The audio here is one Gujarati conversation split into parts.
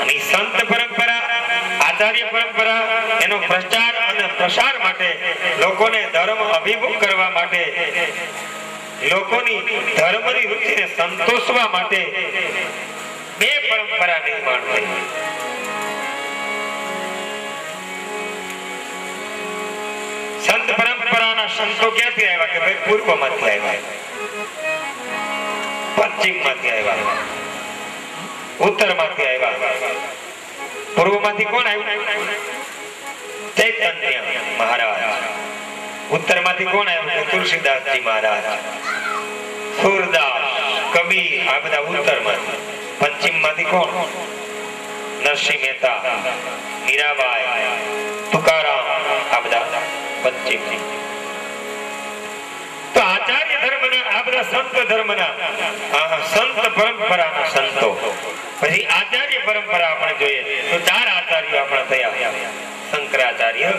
અને સંત પરંપરા, આચાર્ય પરંપરા એનો પ્રચાર અને પ્રસાર માટે, લોકોને ધર્મ અભિમુખ કરવા માટે, લોકોની ધર્મની રુચિને સંતોષવા માટે બે પરંપરા નિર્માણ થઈ. સંત પરંપરાના સંતો ક્યાંથી આવ્યા? કે ભાઈ પૂર્વમાંથી આવ્યા, પશ્ચિમમાંથી આવ્યા, ઉત્તરમાંથી આવ્યા. પૂર્વમાંથી કોણ આવ્યું? ચૈતન્ય મહારાજ. ઉત્તરમાંથી કોણ આવ્યું? તુલસીદાસજી મહારાજ, સુરદાસ, કબીર, આ બધા ઉત્તરમાંથી. પશ્ચિમમાંથી કોણ? નરસિંહ મહેતા, મીરાબાઈ, તુકારામ, આ બધા પશ્ચિમ. તો આચાર્ય ધર્મના આ બધા સંત ધર્મના સંત પરંપરાના સંતો. પછી આચાર્ય પરંપરા આપણે જોઈએ તો 4 આચાર્યો આપણા થયા: શંકરાચાર્ય,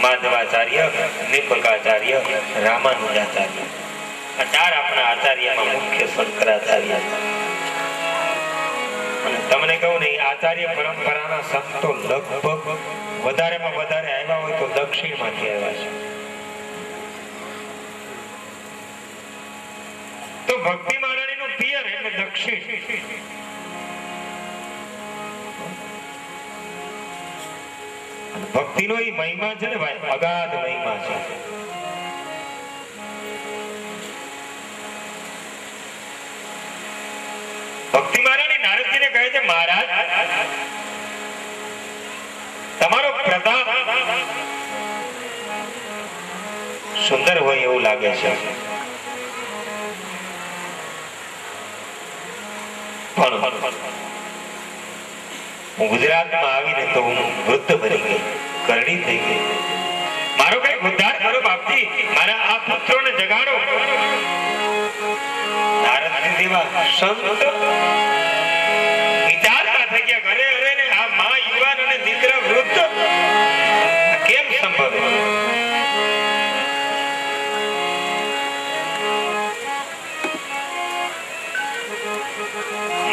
માધવાચાર્ય, નિંબકાચાર્ય, રામાનુજાચાર્ય. આ 4 આપણા આચાર્યમાં મુખ્ય શંકરાચાર્ય. અને તમને કહું ને, આચાર્ય પરંપરાના સંતો લગભગ વધારેમાં વધારે આવ્યા હોય તો દક્ષિણમાંથી આવ્યા છે. તો ભક્તિ મહારાણીનું પિયર એટલે દક્ષિણ. ભક્તિનો એ મહિમા છે ને ભાઈ, અગાધ મહિમા છે. ભક્તિ મહારાણી નારદજીને કહે છે, મહારાજ તમારો પ્રતાપ સુંદર હોય એવું લાગે છે, પણ હું ગુજરાતમાં આવીને તો હું વૃદ્ધ બની ગઈ, કરડી થઈ ગઈ. મારો કઈ ઉદ્ધાર કરો બાપજી, મારા આ પુત્રોને જગાડો. નારદજી જેવા સંત વિચારતા થઈ ગયા, ઘરે ઘરે ને આ માં યુવાન અને દીકરા વૃદ્ધ કેમ સંભવે?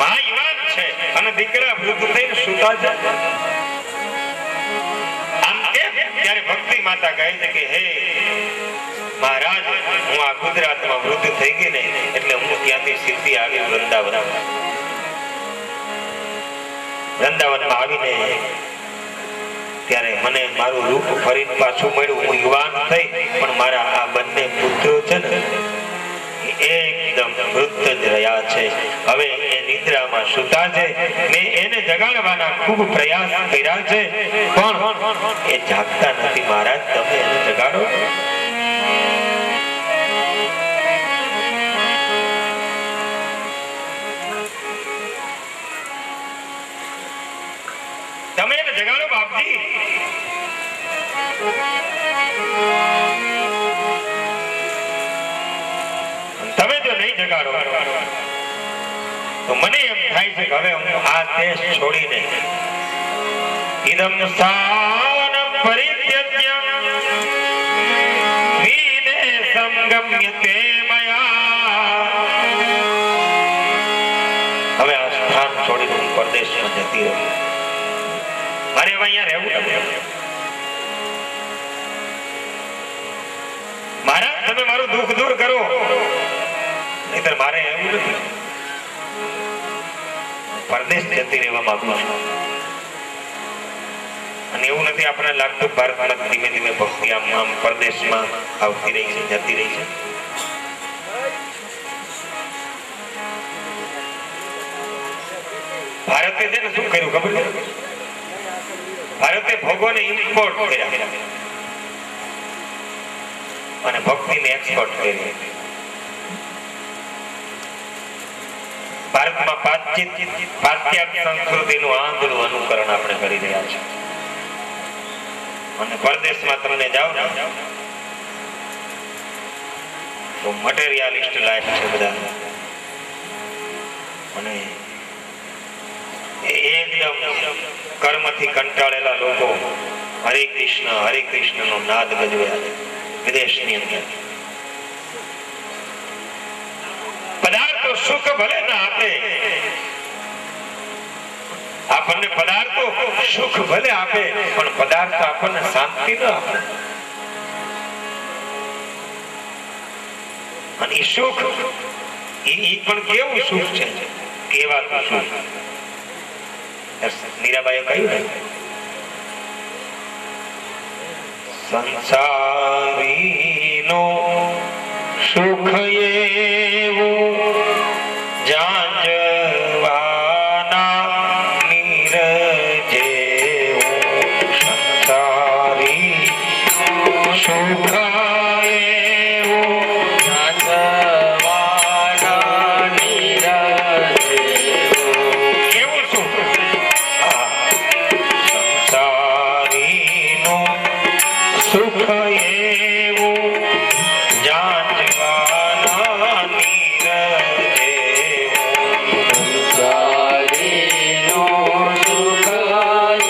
માં યુવાન છે અને દીકરા વૃદ્ધ થઈને સૂતા છે. આમ કેમ? ત્યારે ભક્તિ માતા કહે છે કે હે મહારાજ, હું આ ગુજરાતમાં વૃદ્ધ થઈ ગઈ ને એટલે હું ત્યાંથી સીધી આવી વૃંદાવન. વૃંદાવનમાં આવીને ત્યારે મને મારું રૂપ ફરીને પાછું મળ્યું. હું યુવાન થઈ, પણ મારા આ બંને પુત્રો છે ને એકદમ વૃદ્ધ જ રહ્યા છે. હવે એ નિદ્રામાં સૂતા છે. મેં એને જગાડવાના ખૂબ પ્રયાસ કર્યા છે, પણ એ જાગતા નથી. મહારાજ, તમે એને જગાડો. તમે એને જગાડો બાપજી. તમે જો નહીં જગાડો તો મને એમ થાય છે કે હવે હું આ દેશ છોડીને ઇદમ સ્થાનમ પરિત્યજ્ય વિદેશમ ગમ્યતે મયા. હવે આ સ્થાન છોડીને હું પરદેશમાં જતી રહું. મારે હવે અહીંયા રહેવું નથી. મહારાજ, તમે મારું દુઃખ દૂર કરો, નહીતર મારે એવું નથી. પરદેશ જતી રહેવા માંગુ છું. અને એવું નથી આપણને લાગતું ભારતમાં ધીમે ધીમે ભક્તિ આમ પરદેશમાં આવતી રહી છે, જતી રહી છે. ભારતે છે ને શું કર્યું ખબર છે? ભારતે ભોગોને ઇમ્પોર્ટ કર્યા અને ભક્તિને એક્સપોર્ટ કરી. ભારતમાં પાશ્ચાત્ય સંસ્કૃતિનું આંધળું અનુકરણ આપણે કરી રહ્યા છીએ. અને પરદેશમાં તમને જાઓ ને તો મટીરિયાલિસ્ટ લાઈફ છે બધા. અને એકદમ કર્મથી કંટાળેલા લોકો હરે કૃષ્ણ નો નાદ ગજવ્યા વિદેશની અંદર. પદાર્થો સુખ ભલે ના આપે, આપણને પદાર્થો સુખ ભલે આપે પણ પદાર્થ આપણને શાંતિ ન આપે. અને એ સુખ એ પણ કેવું સુખ છે, કેવાતું સુખ. મીરાબાઈએ કહ્યું સંસારીનો સુખ એવું જાંજવાના નીર જેવું. સંસારી સુખ એવું જાંજવાના નીર જેવું. કેવું સુખ? સંસારીનું સુખ એવું જાંજવાના નીર જેવું. સંસારીનું સુખ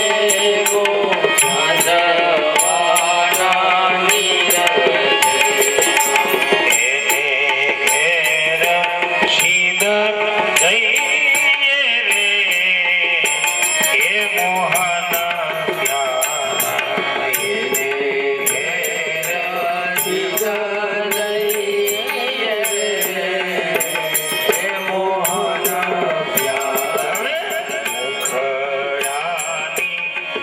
એવું જાંજવાના નીર જેવું. એને ઘેર શીદ જઈએ રે એ મોહન પ્યારા. એને ઘેર શીદ જઈએ રે એ મોહન પ્યારા. મુખડાની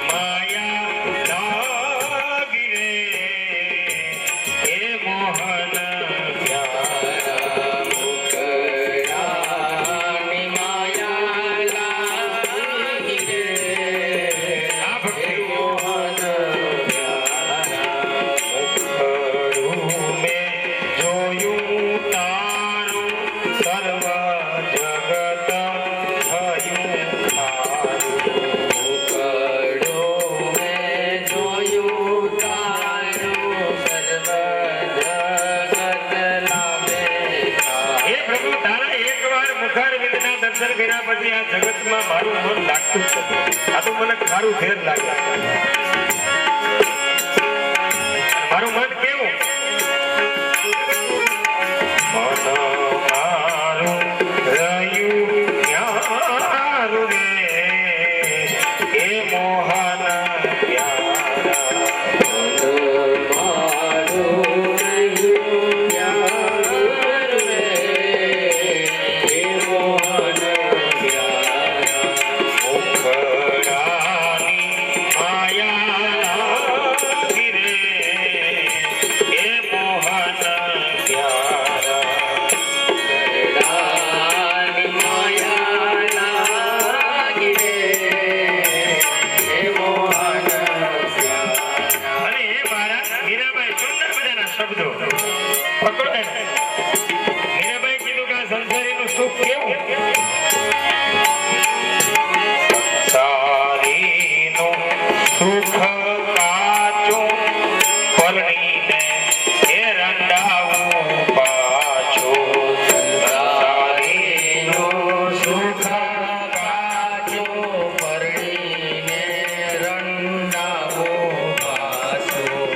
માયા લાગી રે એ મોહન પ્યારા. મુખડાની માયા લાગી રે આ ભક્તિ મોહન પ્યારા. મુખડું મેં જોયું તારું સર્વ જગત થયું ખારું. મુખડું મેં જોયું તારું સર્વ જગત લાગે ખારું. હે પ્રભુ, તારા એકવાર મુખારવિંદના દર્શન કર્યા પછી આ જગતમાં મારું મન લાગતું જ નથી. આ તો મને ખારું ફેર લાગે. મારું મન કેવું? મન મારું રહ્યું ન્યારું રે એ મોહન પ્યારા. મન મારું રહ્યું ન્યારું રે એ મોહન પ્યારા. મુખડાની માયા લાગી રે એ મોહન પ્યારા. મુખડાની માયા લાગી રે એ મોહન પ્યારા. અને એ મારા મીરાબાઈ સુંદર મજાના શબ્દો પકડો ને. મીરાબાઈ કીધું કે આ સંસારીનું સુખ કેવું? સંસારીનું સુખ કાચું પરણીને એ રંડાવું પાછું. સંસારીનું સુખ કાચું પરણીને રંડાવું પાછું.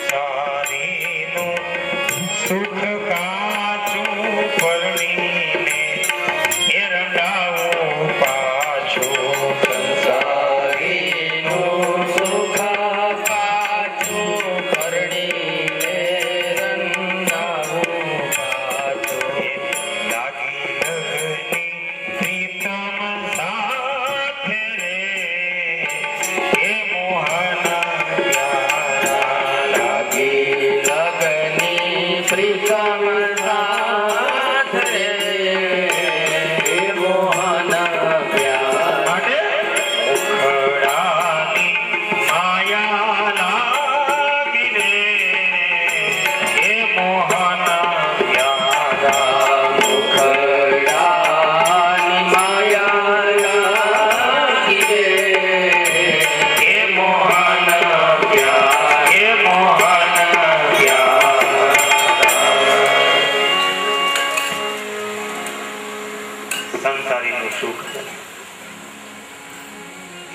સંસારીનું સુખ કાચું પરણીને એ રંડાવું પાછું. સંસારીનું સુખ કાચું પરણીને રંડાવું પાછું. લાગી લગની પ્રીતમ સાથે રે એ મોહન પ્યારા. લાગી લગની પ્રીતમ સાથે રે એ મોહન પ્યારા. માટે મુખડાની માયા લાગી રે એ મોહન પ્યારા. મુખડાની માયા લાગી રે એ મોહન પ્યારા. એ મોહન પ્યારા. સંસારીનું સુખ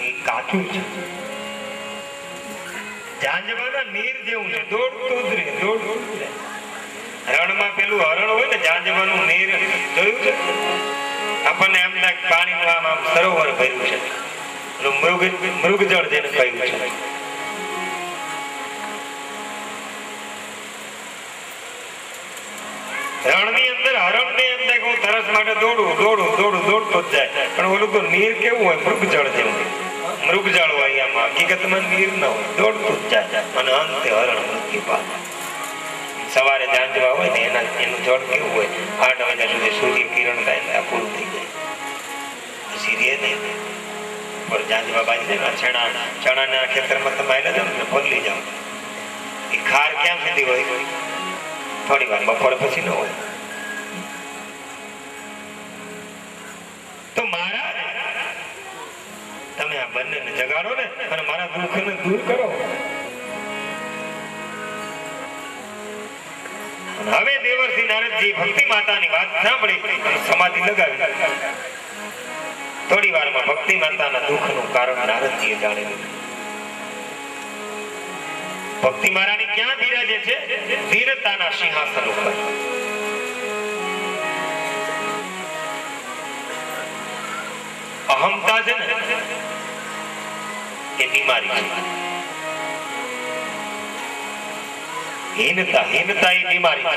એ કાચું છે, જાંજવાના નીર જેવું છે. દોડતું જ રહે, દોડતું જ રહે. રણમાં પેલું હરણ હોય ને, જાંજવાનું નીર જોયું છે? આપણને એમ થાય પાણીનું આમ સરોવર ભર્યું છે. મૃગજળ જેને કહ્યું છે. રણની અંદર હરણની અંદર હું તરસ માટે દોડતો જ જાય, પણ ઓલું તો નીર કેવું હોય, મૃગજળ જેવું. મૃગજળ હોય, આમાં હકીકતમાં નીર ન હોય, દોડતું જ જાય અને અંતે હરણ મૃત્યુ પામે. સવારે જાંજવા હોય ને એનું જળ કેવું હોય, 8 વાગ્યા સુધી સૂર્ય કિરણ થાય ને પૂરું થઈ જાય. સીરીએ નહીં પર જાંજવા બાજી ચણાના ખેતરમાં તમે આવેલા જાવ ને પગલી જાઓ, એ ખાર ક્યાં સુધી હોય? થોડી વાર બપોર પછી ન હોય. તો મારા તમે આ બંનેને જગાડો ને અને મારા દુઃખને દૂર કરો. હવે દેવર્ષિ નારદજી ભક્તિ માતાની વાત સાંભળી અને સમાધિ લગાવી. થોડી વારમાં ભક્તિ માતાના દુઃખનું કારણ નારદજીએ જાણી લીધું. ભક્તિ મહારાણી ક્યાં બિરાજે છે? વીરતાના સિંહાસન ઉપર. અહમતા છે ને એ બીમારી છે. હીનતા એ બીમારી છે.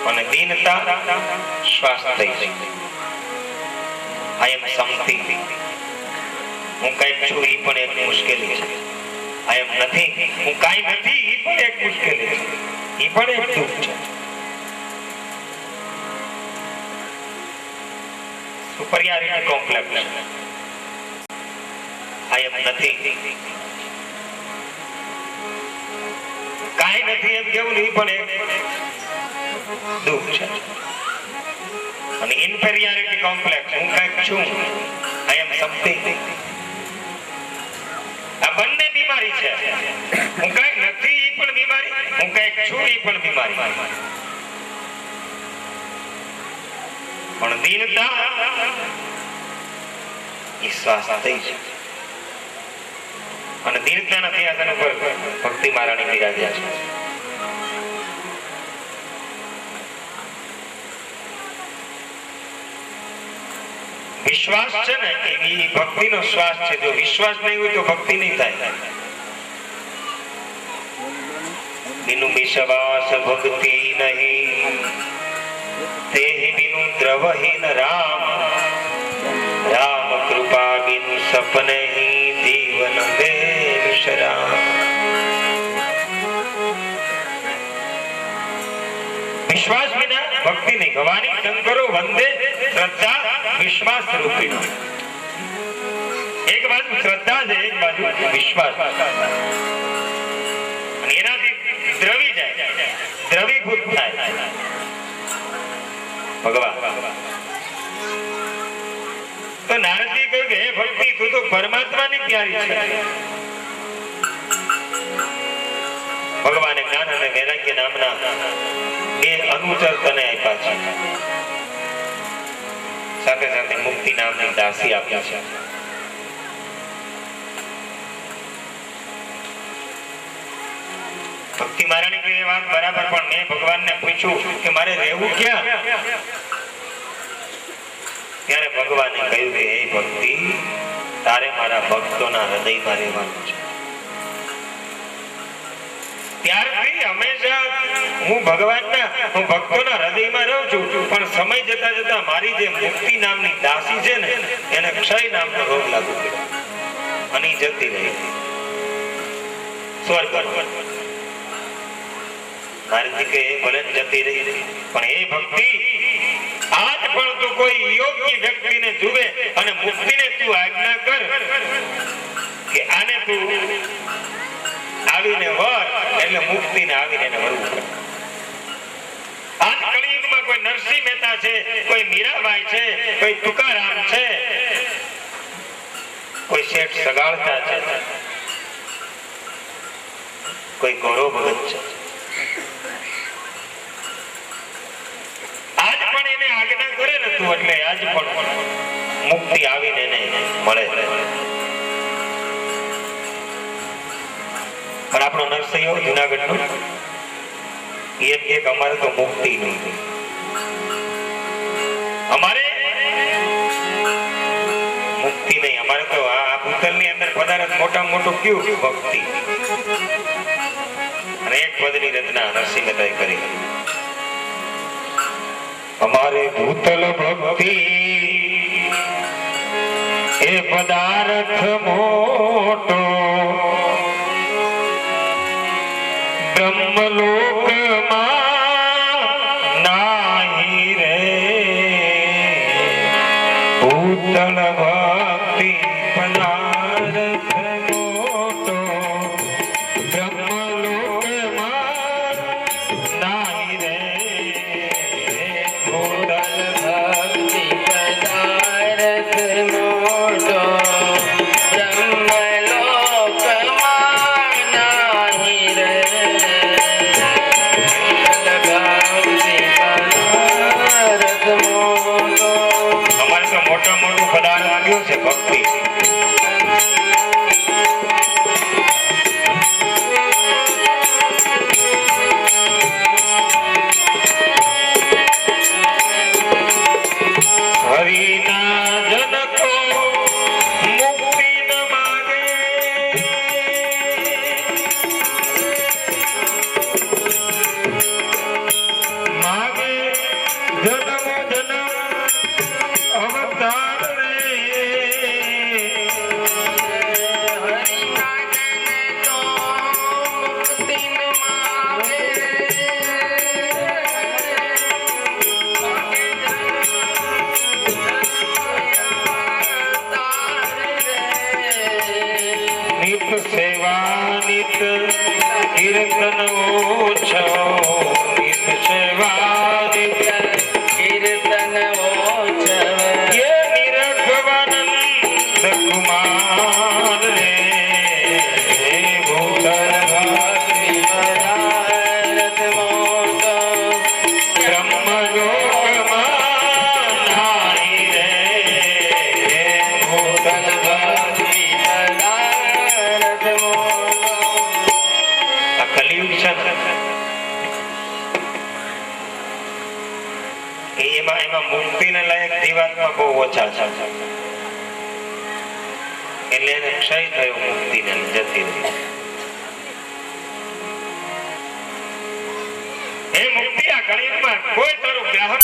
અને દીનતા સ્વાસ્થ્ય છે. I am something. હું કઈક છું એ પણ એક મુશ્કેલી છે. I am nothing. હું કાંઈ નથી એ પણ એક મુશ્કેલી છે. એ પણ એક દુઃખ છે. superiority complex. I am nothing. કાંઈ નથી એમ કેવું નહીં પણ એક દુઃખ છે. અને ઇન્ફેરિયોરિટી કોમ્પ્લેક્સ, હું કંઈક છું, I am something. આ બંને બીમારી છે. હું કંઈક નથી એ પણ બીમારી, હું કંઈક છું એ પણ બીમારી. પણ દીનતા એ સ્વાસ્થ્ય છે. અને દીનતાના સિંહાસન ઉપર ભક્તિ મહારાણી બિરાજ્યા છે. વિશ્વાસ છે ને એ ભક્તિનો શ્વાસ છે. જો વિશ્વાસ નહીં હોય તો ભક્તિ નહીં થાય. બિનુ વિશ્વાસ ભક્તિ નહીં, તેહિ બિનુ દ્રવહીન રામ. રામ કૃપા બિનુ સપને જીવન દેવ શરામ. વિશ્વાસ વિના ભક્તિ નહીં. ભવાની શંકરો વંદે શ્રદ્ધા વિશ્વાસ રૂપી. એક બાજુ શ્રદ્ધા છે, એક બાજુ વિશ્વાસ. અને એનાથી દ્રવી જાય, દ્રવીભૂત થાય ભગવાન. તો નારદજી કહ્યું કે હે ભક્તિ, તું તો પરમાત્માની પ્યારી છે. ભગવાને જ્ઞાન અને વૈરાગ્ય નામના 2 અનુચર તને આપ્યા છે. સાથે સાથે મુક્તિ નામની દાસી આપી છે. ભક્તિ મહારાણી કે એ વાત બરાબર, પણ મેં ભગવાનને પૂછ્યું કે મારે રહેવું ક્યાં? ત્યારે ભગવાને કહ્યું કે હે ભક્તિ, તારે મારા ભક્તોના હૃદયમાં રહેવાનું છે. ત્યારથી હંમેશા હું ભક્તોના હૃદયમાં રહું છું. પણ સમય જતા જતા મારી જે મુક્તિ નામની દાસી છે ને, એને ક્ષય નામનો રોગ લાગુ પડ્યો અને જતી રહી સ્વર્ગ. નારદજી કે ભલે જતી રહી, પણ એ ભક્તિ આજ પણ તું કોઈ યોગ્ય વ્યક્તિને જુએ અને મુક્તિને તું આજ્ઞા કર કે આને તું આવીને વર, એટલે મુક્તિને આવીને એને વરવું પડે. આજ કળિયુગમાં કોઈ નરસિંહ મહેતા છે, કોઈ મીરાબાઈ છે, કોઈ તુકારામ છે, કોઈ શેઠ સગાળતા છે, કોઈ ગૌરવ ભગત છે. આજ પણ એને આજ્ઞા કરે ને તું, એટલે આજ પણ મુક્તિ આવીને એને મળે. પણ આપણો નરસૈયો જુનાગઢ નો એક અમારે તો મુક્તિ નહીં. અમારે અમારે તો આ ભૂતલની અંદર પદાર્થ મોટા મોટું કયું ભક્તિ અને એક પદની રચના નરસિંહ મહેતાએ કરી. અમારે ભૂતલ ભક્તિ એ પદાર્થ મોટો બ્રહ્મલોકમાં નાહી રે ભૂતલ ભક્તિ પદાર્થ મોટો બ્રહ્મલોકમાં નાહી રે ભૂતલ ભક્તિ પદાર્થ મોટો બ્રહ્મલોકમાં નાહી રે. અમારે તો મોટા મોટું પદાર્થ આવ્યું છે ભક્તિ. હરિના જનકો મુક્તિ ન માગે માગે જન્મ જન્મ અવતાર રે હરિના જનકો મુક્તિ ન માગે નિત સેવા નિત કીર્તન ઓછો નિત સેવા નિત કીર્તન ઓછો ये निरखवानंद कुमार रे भूतल भक्ति पदार्थ मोटो ब्रह्मलोकમાં નાહી રે ભૂતલ ભક્તિ પદાર્થ મોટો. આ કલિયુગ છે ને એમાં મુક્તિને લાયક જીવાત્મા બહુ ઓછા છે એટલે એને ક્ષય થયો મુક્તિને જતી રહી. એ મુક્તિ આ કળિયુગમાં કોઈ તારું ગ્રાહક